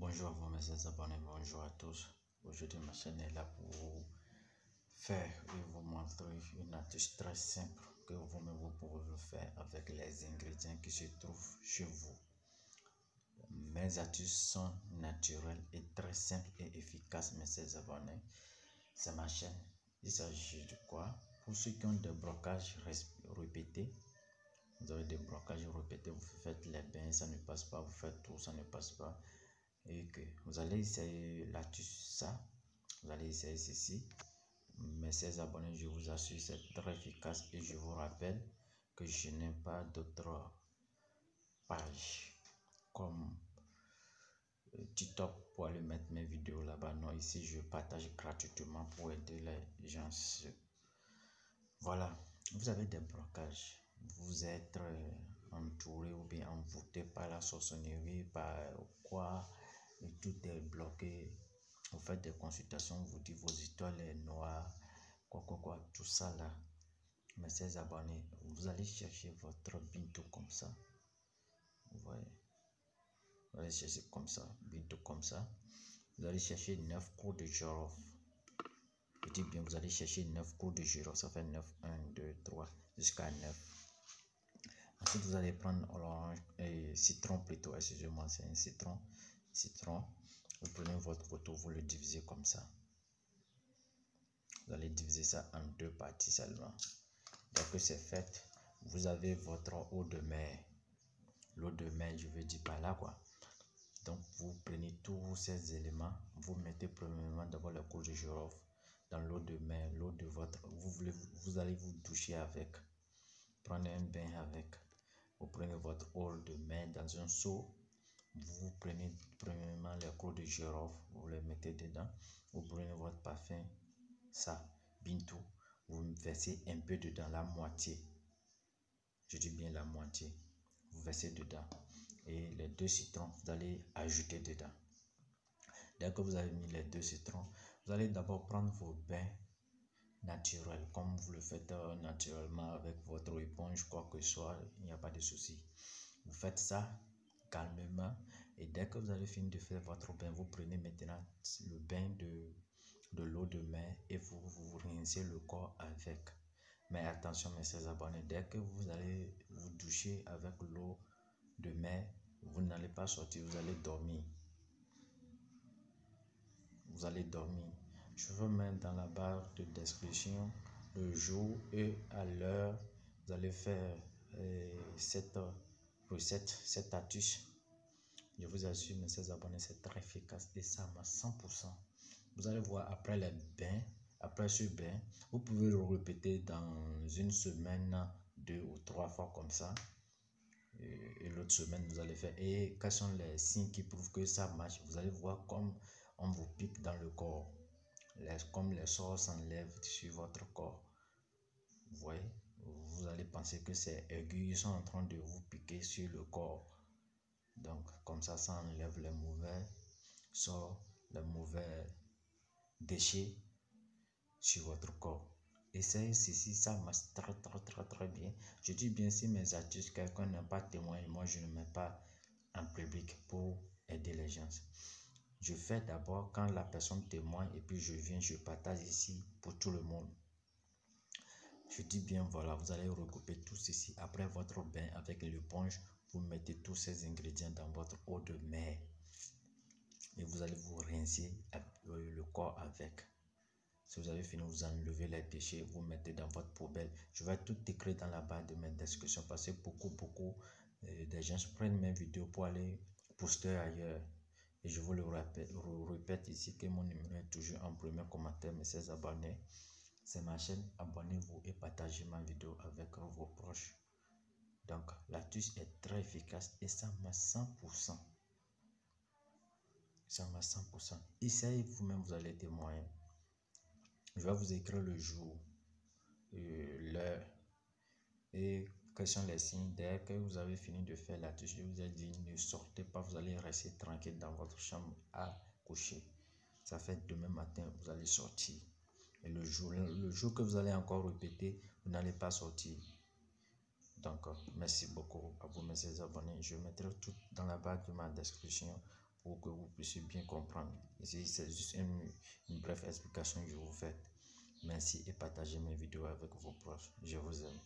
Bonjour à vous mes chers abonnés, bonjour à tous. Aujourd'hui ma chaîne est là pour vous faire et vous montrer une astuce très simple que vous-même vous pouvez le faire avec les ingrédients qui se trouvent chez vous. Mes astuces sont naturelles et très simples et efficaces mes chers abonnés. C'est ma chaîne. Il s'agit de quoi? Pour ceux qui ont des blocages répétés, vous avez des blocages répétés, vous faites les bains, ça ne passe pas, vous faites tout, ça ne passe pas. Et que vous allez essayer l'astuce ça, vous allez essayer ceci. Mes chers abonnés, je vous assure, c'est très efficace et je vous rappelle que je n'ai pas d'autres pages comme TikTok pour aller mettre mes vidéos là-bas. Non, ici je partage gratuitement pour aider les gens. Voilà, vous avez des blocages, vous êtes entouré ou bien envoûté par la sorcellerie, par quoi, et tout est bloqué. Vous faites des consultations, vous dites vos histoires les noires, quoi, tout ça là. Mes chers abonnés, vous allez chercher votre bintou comme ça. Vous voyez, vous allez chercher comme ça, bintou comme ça. Vous allez chercher 9 coups de girofle. Je dis bien, vous allez chercher 9 coups de girofle, ça fait 9, 1, 2, 3, jusqu'à 9. Ensuite, vous allez prendre orange et citron plutôt, excusez-moi, c'est un citron. Vous prenez votre couteau, vous le divisez comme ça. Vous allez diviser ça en deux parties seulement. Dès que c'est fait, vous avez votre eau de mer. L'eau de mer, je veux dire par là quoi. Donc, vous prenez tous ces éléments, vous mettez premièrement d'abord le coups de girofle dans l'eau de mer, l'eau de votre... Vous allez vous doucher avec. Prenez un bain avec. Vous prenez votre eau de mer dans un seau. Vous prenez premièrement les coups de girofle, vous les mettez dedans. Vous prenez votre parfum, ça, bintou. Vous versez un peu dedans, la moitié. Je dis bien la moitié. Vous versez dedans. Et les 2 citrons, vous allez ajouter dedans. Dès que vous avez mis les 2 citrons, vous allez d'abord prendre vos bains naturels, comme vous le faites naturellement avec votre éponge, quoi que ce soit, il n'y a pas de souci. Vous faites ça calmement et dès que vous avez fini de faire votre bain, vous prenez maintenant le bain de l'eau de mer et vous rincez le corps avec. Mais attention mes chers abonnés, dès que vous allez vous doucher avec l'eau de mer, vous n'allez pas sortir, vous allez dormir. Vous allez dormir. Je vous mets dans la barre de description le jour et à l'heure. Vous allez faire cette recette, cette astuce. Je vous assure, mes chers abonnés, c'est très efficace et ça marche 100%. Vous allez voir après les bains, après ce bain, vous pouvez le répéter dans une semaine, 2 ou 3 fois comme ça. Et l'autre semaine, vous allez faire. Et quels sont les signes qui prouvent que ça marche? Vous allez voir comme on vous pique dans le corps. Comme les sorts s'enlèvent sur votre corps. Vous voyez? Vous allez penser que c'est aigu. Ils sont en train de vous piquer sur le corps. Donc, comme ça enlève les mauvais sorts, les mauvais déchets sur votre corps. Essayez ceci, ça marche très bien. Je dis bien, si mes astuces, quelqu'un n'a pas témoigné, moi je ne mets pas en public pour aider les gens. Je fais d'abord quand la personne témoigne et puis je viens, je partage ici pour tout le monde. Je dis bien, voilà, vous allez regrouper tout ceci. Après votre bain avec l'éponge, vous mettez tous ces ingrédients dans votre eau de mer. Et vous allez vous rincer le corps avec. Si vous avez fini, vous enlevez les déchets, vous mettez dans votre poubelle. Je vais tout écrire dans la barre de mes descriptions parce que beaucoup des gens prennent mes vidéos pour aller poster ailleurs. Et je vous le répète ici que mon numéro est toujours en premier commentaire, mes chers abonnés. C'est ma chaîne, abonnez-vous et partagez ma vidéo avec vos proches. Donc, l'astuce est très efficace et ça marche 100%. Ça marche 100%. Essayez vous-même, vous allez témoigner. Je vais vous écrire le jour, l'heure et quels sont les signes. Dès que vous avez fini de faire l'astuce, je vous ai dit ne sortez pas, vous allez rester tranquille dans votre chambre à coucher. Ça fait demain matin, vous allez sortir. Et le jour que vous allez encore répéter, vous n'allez pas sortir. Donc, merci beaucoup à vous, mes chers abonnés. Je mettrai tout dans la barre de ma description pour que vous puissiez bien comprendre. Ici, c'est juste une brève explication que je vous fais. Merci et partagez mes vidéos avec vos proches. Je vous aime.